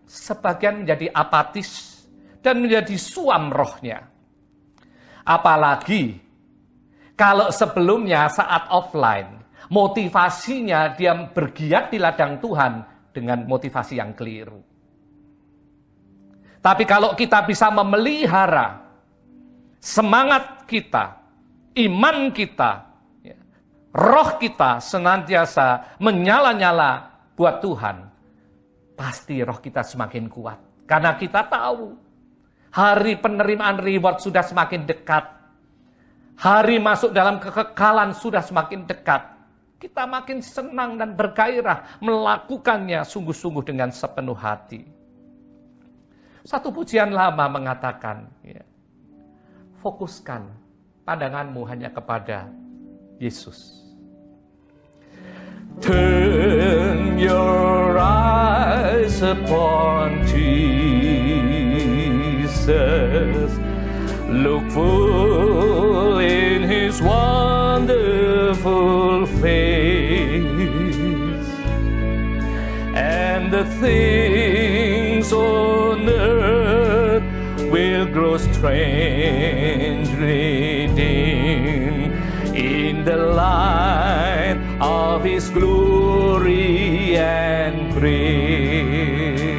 sebagian menjadi apatis dan menjadi suam rohnya. Apalagi kalau sebelumnya saat offline, motivasinya dia bergiat di ladang Tuhan dengan motivasi yang keliru. Tapi kalau kita bisa memelihara semangat kita, iman kita, roh kita senantiasa menyala-nyala buat Tuhan, pasti roh kita semakin kuat. Karena kita tahu, hari penerimaan reward sudah semakin dekat. Hari masuk dalam kekekalan sudah semakin dekat. Kita makin senang dan bergairah melakukannya sungguh-sungguh dengan sepenuh hati. Satu pujian lama mengatakan, fokuskan pandanganmu hanya kepada Yesus. Turn your eyes upon Jesus. Look full in His wonderful face. And the things on earth will grow strangely dim in the light of His glory and grace.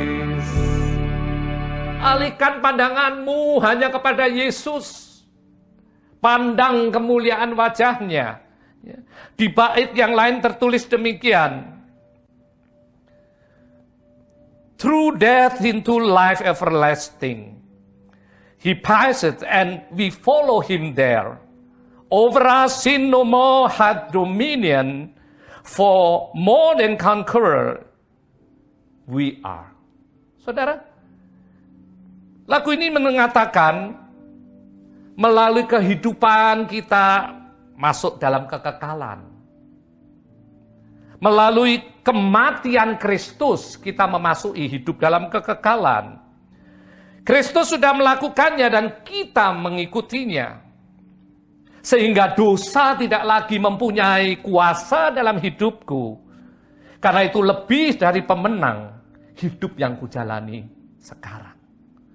Alihkan pandanganmu hanya kepada Yesus. Pandang kemuliaan wajahnya. Di bait yang lain tertulis demikian. Through death into life everlasting. He passed and we follow Him there. Over us sin no more hath dominion, for more than conqueror we are. Saudara, lagu ini mengatakan melalui kehidupan kita masuk dalam kekekalan. Melalui kematian Kristus kita memasuki hidup dalam kekekalan. Kristus sudah melakukannya dan kita mengikutinya. Sehingga dosa tidak lagi mempunyai kuasa dalam hidupku. Karena itu lebih dari pemenang hidup yang kujalani sekarang.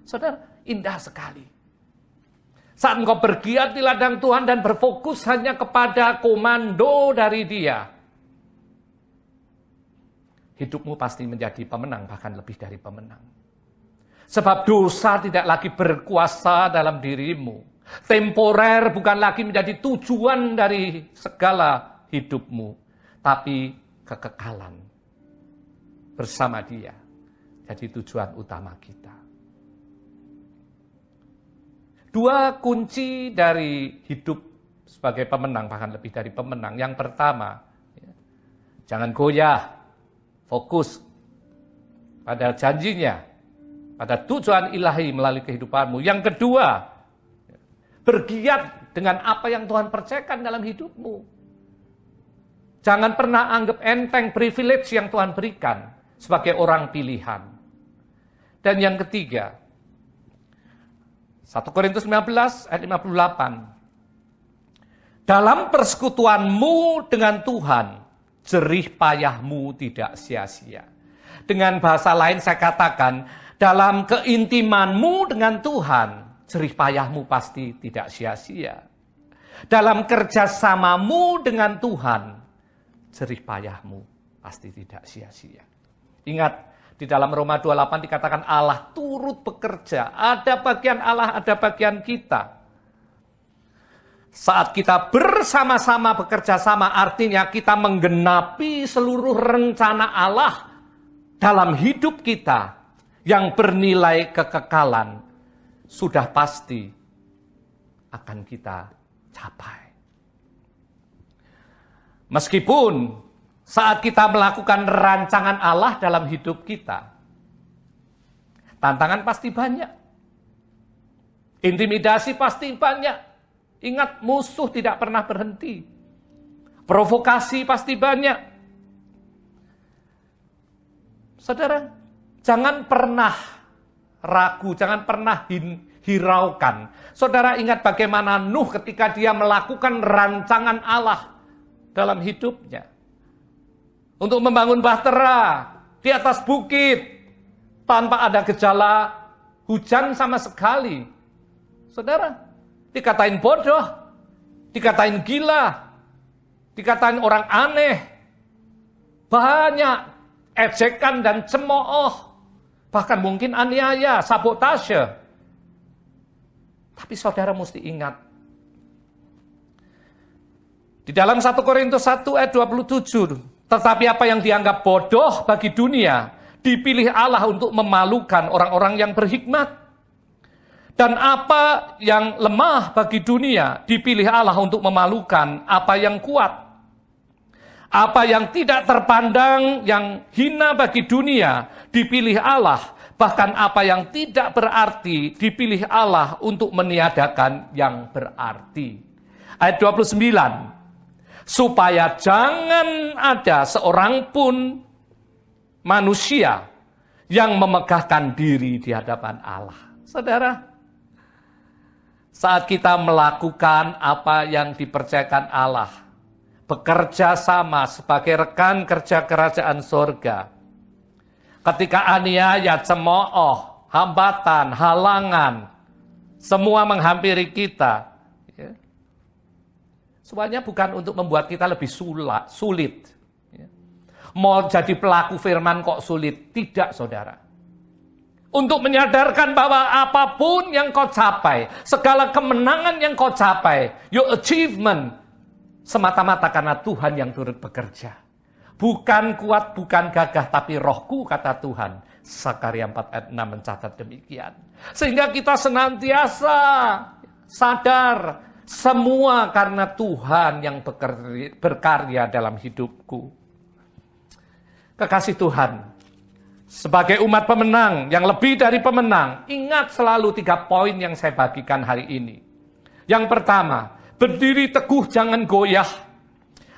Saudara, indah sekali. Saat engkau bergiat di ladang Tuhan dan berfokus hanya kepada komando dari Dia, hidupmu pasti menjadi pemenang, bahkan lebih dari pemenang. Sebab dosa tidak lagi berkuasa dalam dirimu. Temporer bukan lagi menjadi tujuan dari segala hidupmu, tapi kekekalan bersama Dia jadi tujuan utama kita. Dua kunci dari hidup sebagai pemenang, bahkan lebih dari pemenang. Yang pertama, jangan goyah, fokus pada janjinya, pada tujuan ilahi melalui kehidupanmu. Yang kedua, bergiat dengan apa yang Tuhan percayakan dalam hidupmu. Jangan pernah anggap enteng privilege yang Tuhan berikan sebagai orang pilihan. Dan yang ketiga, 1 Korintus 19 ayat 58. Dalam persekutuanmu dengan Tuhan, jerih payahmu tidak sia-sia. Dengan bahasa lain saya katakan, dalam keintimanmu dengan Tuhan, jerih payahmu pasti tidak sia-sia. Dalam kerjasamamu dengan Tuhan, jerih payahmu pasti tidak sia-sia. Ingat, di dalam Roma 28 dikatakan Allah turut bekerja. Ada bagian Allah, ada bagian kita. Saat kita bersama-sama bekerja sama, artinya kita menggenapi seluruh rencana Allah dalam hidup kita yang bernilai kekekalan. Sudah pasti akan kita capai. Meskipun saat kita melakukan rancangan Allah dalam hidup kita, tantangan pasti banyak. Intimidasi pasti banyak. Ingat, musuh tidak pernah berhenti. Provokasi pasti banyak. Saudara, jangan pernah ragu, jangan pernah hiraukan. Saudara ingat bagaimana Nuh ketika dia melakukan rancangan Allah dalam hidupnya. Untuk membangun bahtera di atas bukit tanpa ada gejala hujan sama sekali. Saudara, dikatain bodoh, dikatain gila, dikatain orang aneh, banyak ejekan dan cemooh, bahkan mungkin aniaya, sabotase. Tapi saudara mesti ingat, Di dalam 1 Korintus 1 ayat 27, tetapi apa yang dianggap bodoh bagi dunia, dipilih Allah untuk memalukan orang-orang yang berhikmat. Dan apa yang lemah bagi dunia, dipilih Allah untuk memalukan apa yang kuat. Apa yang tidak terpandang, yang hina bagi dunia, dipilih Allah. Bahkan apa yang tidak berarti, dipilih Allah untuk meniadakan yang berarti. Ayat 29. Supaya jangan ada seorang pun manusia yang memegahkan diri di hadapan Allah. Saudara, saat kita melakukan apa yang dipercayakan Allah, bekerja sama sebagai rekan kerja kerajaan sorga, ketika aniaya, cemooh, hambatan, halangan, semua menghampiri kita, ya, semuanya bukan untuk membuat kita lebih sulit. Mau jadi pelaku firman kok sulit? Tidak, saudara. Untuk menyadarkan bahwa apapun yang kau capai, segala kemenangan yang kau capai, your achievement, semata-mata karena Tuhan yang turut bekerja. Bukan kuat, bukan gagah, tapi rohku, kata Tuhan. Sakaria 4 ayat 6 mencatat demikian. Sehingga kita senantiasa sadar, semua karena Tuhan yang berkarya dalam hidupku. Kekasih Tuhan, sebagai umat pemenang, yang lebih dari pemenang, ingat selalu 3 poin yang saya bagikan hari ini. Yang pertama, berdiri teguh jangan goyah.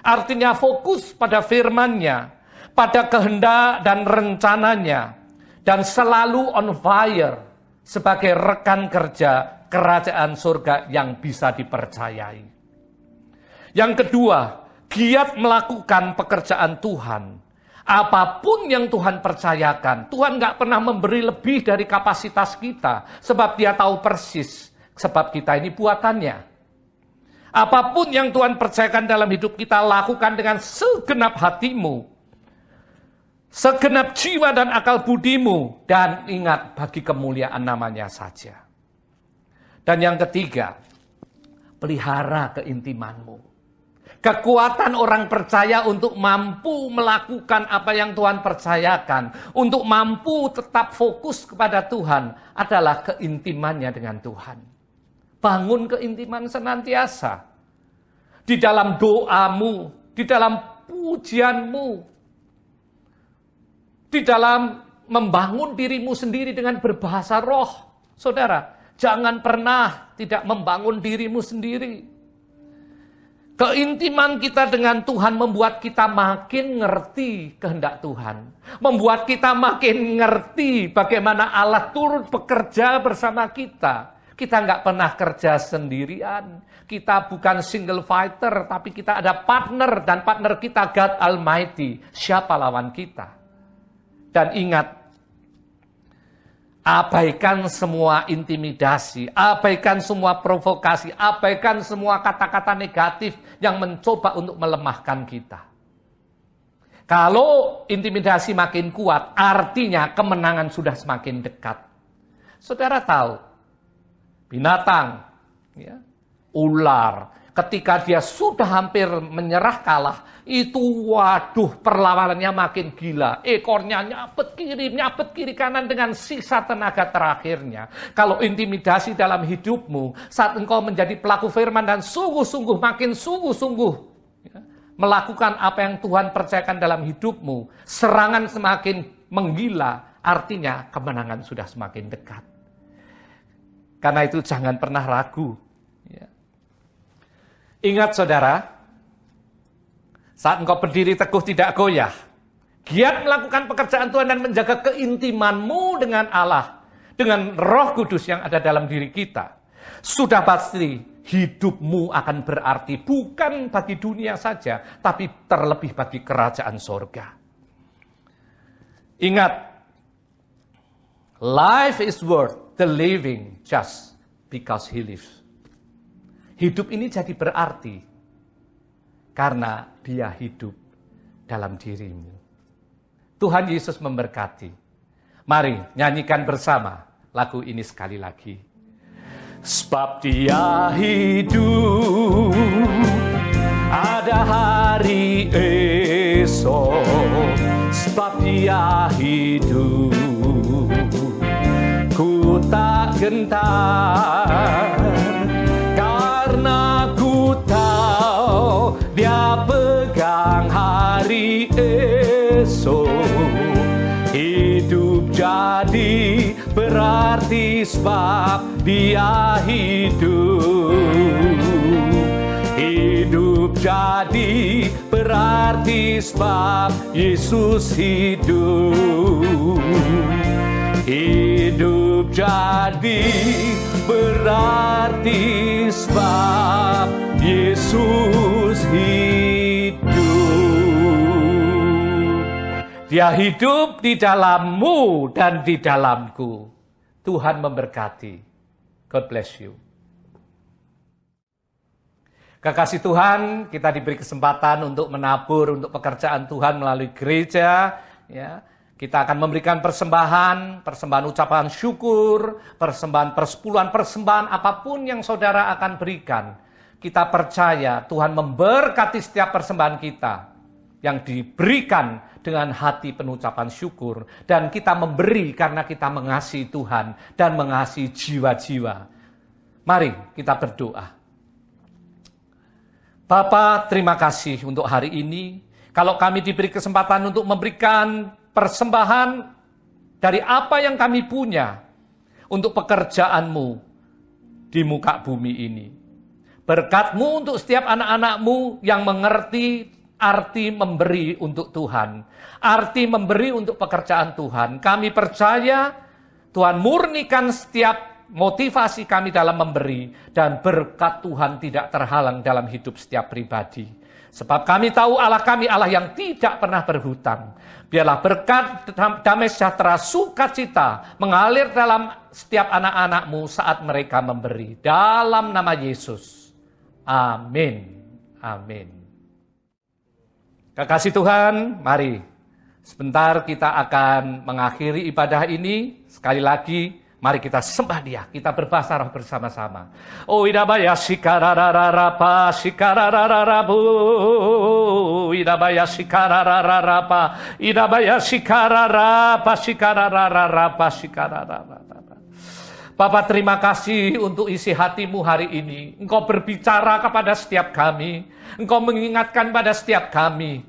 Artinya fokus pada firman-Nya, pada kehendak dan rencananya, dan selalu on fire sebagai rekan kerja kerajaan surga yang bisa dipercayai. Yang kedua, giat melakukan pekerjaan Tuhan. Apapun yang Tuhan percayakan, Tuhan nggak pernah memberi lebih dari kapasitas kita, sebab Dia tahu persis, sebab kita ini buatannya. Apapun yang Tuhan percayakan dalam hidup kita, lakukan dengan segenap hatimu, segenap jiwa dan akal budimu, dan ingat bagi kemuliaan namanya saja. Dan yang ketiga, pelihara keintimanmu. Kekuatan orang percaya untuk mampu melakukan apa yang Tuhan percayakan, untuk mampu tetap fokus kepada Tuhan, adalah keintimannya dengan Tuhan. Bangun keintiman senantiasa. Di dalam doamu, di dalam pujianmu, di dalam membangun dirimu sendiri dengan berbahasa roh. Saudara, jangan pernah tidak membangun dirimu sendiri. Keintiman kita dengan Tuhan membuat kita makin ngerti kehendak Tuhan. Membuat kita makin ngerti bagaimana Allah turut bekerja bersama kita. Kita nggak pernah kerja sendirian. Kita bukan single fighter, tapi kita ada partner. Dan partner kita God Almighty. Siapa lawan kita? Dan ingat, abaikan semua intimidasi, abaikan semua provokasi, abaikan semua kata-kata negatif yang mencoba untuk melemahkan kita. Kalau intimidasi makin kuat, artinya kemenangan sudah semakin dekat. Saudara tahu, binatang, ya, ular, ketika dia sudah hampir menyerah kalah, itu waduh perlawanannya makin gila. Ekornya nyabet kiri kanan dengan sisa tenaga terakhirnya. Kalau intimidasi dalam hidupmu, saat engkau menjadi pelaku firman dan sungguh-sungguh, makin sungguh-sungguh ya, melakukan apa yang Tuhan percayakan dalam hidupmu, serangan semakin menggila, artinya kemenangan sudah semakin dekat. Karena itu jangan pernah ragu. Ya. Ingat saudara, saat engkau berdiri teguh tidak goyah, giat melakukan pekerjaan Tuhan dan menjaga keintimanmu dengan Allah, dengan Roh Kudus yang ada dalam diri kita, sudah pasti hidupmu akan berarti bukan bagi dunia saja, tapi terlebih bagi kerajaan sorga. Ingat, life is worth the living just because He lives. Hidup ini jadi berarti karena Dia hidup dalam dirimu. Tuhan Yesus memberkati. Mari nyanyikan bersama lagu ini sekali lagi. Sebab Dia hidup, ada hari esok, sebab Dia hidup. Ku tak gentar, karena ku tahu Dia pegang hari esok. Hidup jadi berarti sebab Dia hidup. Hidup jadi berarti sebab Yesus hidup. Hidup jadi berarti sebab Yesus hidup. Dia hidup di dalammu dan di dalamku. Tuhan memberkati. God bless you. Kekasih Tuhan, kita diberi kesempatan untuk menabur untuk pekerjaan Tuhan melalui gereja. Ya, kita akan memberikan persembahan ucapan syukur, persembahan persepuluhan, persembahan apapun yang saudara akan berikan. Kita percaya Tuhan memberkati setiap persembahan kita yang diberikan dengan hati penuh ucapan syukur. Dan kita memberi karena kita mengasihi Tuhan dan mengasihi jiwa-jiwa. Mari kita berdoa. Bapa, terima kasih untuk hari ini. Kalau kami diberi kesempatan untuk memberikan persembahan dari apa yang kami punya untuk pekerjaan-Mu di muka bumi ini. Berkat-Mu untuk setiap anak-anak-Mu yang mengerti arti memberi untuk Tuhan. Arti memberi untuk pekerjaan Tuhan. Kami percaya Tuhan murnikan setiap motivasi kami dalam memberi, dan berkat Tuhan tidak terhalang dalam hidup setiap pribadi. Sebab kami tahu Allah kami Allah yang tidak pernah berhutang. Biarlah berkat, damai sejahtera, sukacita mengalir dalam setiap anak-anak-Mu saat mereka memberi. Dalam nama Yesus. Amin. Amin. Kekasih Tuhan, mari sebentar kita akan mengakhiri ibadah ini. Sekali lagi, mari kita sembah Dia, kita berbahasa roh bersama-sama. Oh idabaya shikararararapa, shikararararabu, idabaya shikararararapa, idabaya shikararapa, shikararararapa, shikararararapa. Bapak, terima kasih untuk isi hati-Mu hari ini. Engkau berbicara kepada setiap kami. Engkau mengingatkan pada setiap kami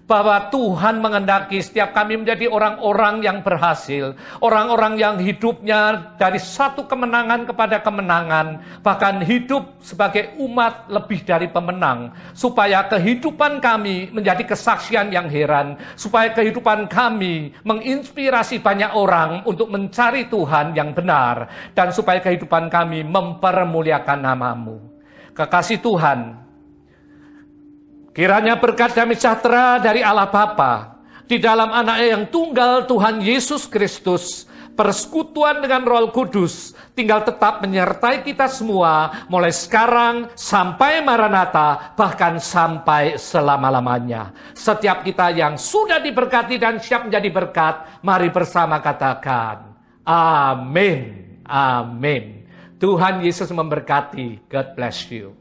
bahwa Tuhan mengendaki setiap kami menjadi orang-orang yang berhasil. Orang-orang yang hidupnya dari satu kemenangan kepada kemenangan. Bahkan hidup sebagai umat lebih dari pemenang. Supaya kehidupan kami menjadi kesaksian yang heran. Supaya kehidupan kami menginspirasi banyak orang untuk mencari Tuhan yang benar. Dan supaya kehidupan kami mempermuliakan nama-Mu. Kekasih Tuhan, kiranya berkat damai sejahtera dari Allah Bapa, di dalam Anak-Nya yang tunggal Tuhan Yesus Kristus, persekutuan dengan Roh Kudus, tinggal tetap menyertai kita semua, mulai sekarang sampai Maranatha, bahkan sampai selama-lamanya. Setiap kita yang sudah diberkati dan siap menjadi berkat, mari bersama katakan, Amin. Amin. Tuhan Yesus memberkati. God bless you.